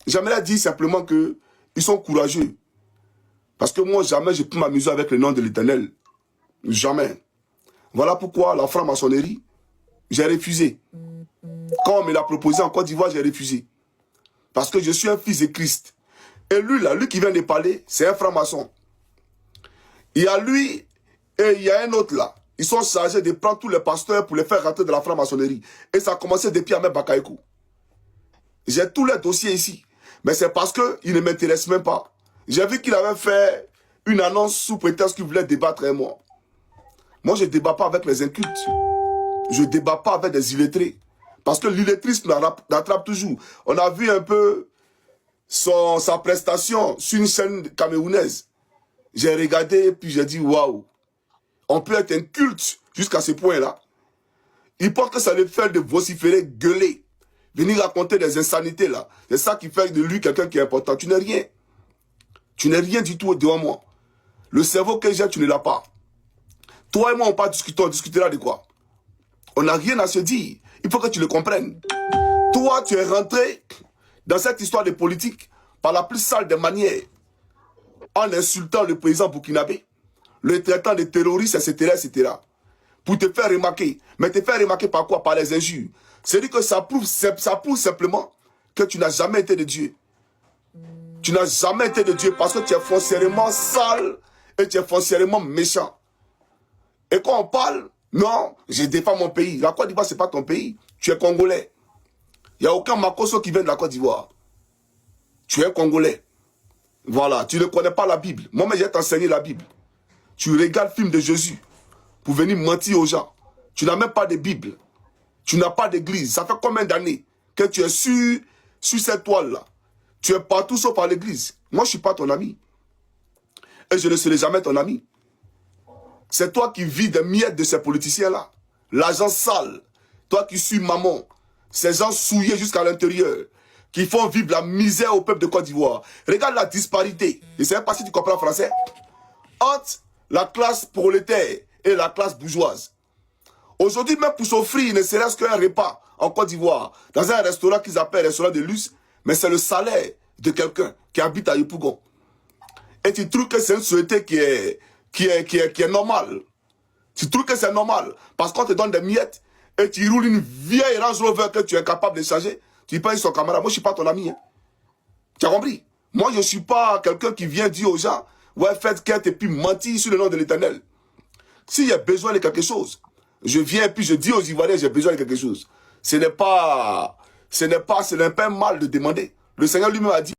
J'aimerais dire simplement que ils sont courageux. Parce que moi, jamais je peux m'amuser avec le nom de l'Éternel. Jamais. Voilà pourquoi la franc-maçonnerie, j'ai refusé. Quand on me l'a proposé en Côte d'Ivoire, j'ai refusé. Parce que je suis un fils de Christ. Et lui, là, lui qui vient de parler, c'est un franc-maçon. Il y a lui et il y a un autre là. Ils sont chargés de prendre tous les pasteurs pour les faire rentrer de la franc-maçonnerie. Et ça a commencé depuis Ahmed Bakaïkou. J'ai tous les dossiers ici. Mais c'est parce qu'il ne m'intéresse même pas. J'ai vu qu'il avait fait une annonce sous prétexte qu'il voulait débattre avec moi. Moi, je ne débat pas avec les incultes. Je ne débat pas avec des illettrés. Parce que l'illettrisme l'attrape toujours. On a vu un peu sa prestation sur une chaîne camerounaise. J'ai regardé puis j'ai dit waouh. On peut être inculte jusqu'à ce point-là. Il pense que ça le fait de vociférer, gueuler, venir raconter des insanités là. C'est ça qui fait de lui quelqu'un qui est important. Tu n'es rien. Tu n'es rien du tout devant moi. Le cerveau que j'ai, tu ne l'as pas. Toi et moi, on discutera de quoi? On n'a rien à se dire. Il faut que tu le comprennes. Toi, tu es rentré dans cette histoire de politique par la plus sale des manières, en insultant le président burkinabé, le traitant de terroriste, etc., etc., pour te faire remarquer. Mais te faire remarquer par quoi? Par les injures. C'est-à-dire que ça prouve simplement que tu n'as jamais été de Dieu. Tu n'as jamais été de Dieu parce que tu es foncièrement sale et tu es foncièrement méchant. Et quand on parle, non, je défends mon pays. La Côte d'Ivoire, ce n'est pas ton pays. Tu es Congolais. Il n'y a aucun Makosso qui vient de la Côte d'Ivoire. Tu es Congolais. Voilà, tu ne connais pas la Bible. Moi-même, j'ai t'enseigné la Bible. Tu regardes le film de Jésus pour venir mentir aux gens. Tu n'as même pas de Bible. Tu n'as pas d'église. Ça fait combien d'années que tu es sur cette toile-là? Tu es partout sauf à l'église. Moi, je ne suis pas ton ami. Et je ne serai jamais ton ami. C'est toi qui vis des miettes de ces politiciens-là. L'argent sale. Toi qui suis maman. Ces gens souillés jusqu'à l'intérieur. Qui font vivre la misère au peuple de Côte d'Ivoire. Regarde la disparité. Je ne sais pas si tu comprends français. Entre la classe prolétaire et la classe bourgeoise. Aujourd'hui, même pour s'offrir ne serait-ce qu'un repas en Côte d'Ivoire, dans un restaurant qu'ils appellent restaurant de luxe, mais c'est le salaire de quelqu'un qui habite à Yopougon. Et tu trouves que c'est une société qui est normale. Tu trouves que c'est normal parce qu'on te donne des miettes et tu roules une vieille Range Rover que tu es incapable de changer. Tu payes son camarade. Moi, je ne suis pas ton ami. Hein. Tu as compris? Moi, je ne suis pas quelqu'un qui vient dire aux gens, ouais, faites quête et puis mentir sur le nom de l'Éternel. S'il y a besoin de quelque chose, je viens et puis je dis aux Ivoiriens, j'ai besoin de quelque chose. Ce n'est pas un mal de demander. Le Seigneur lui-même a dit,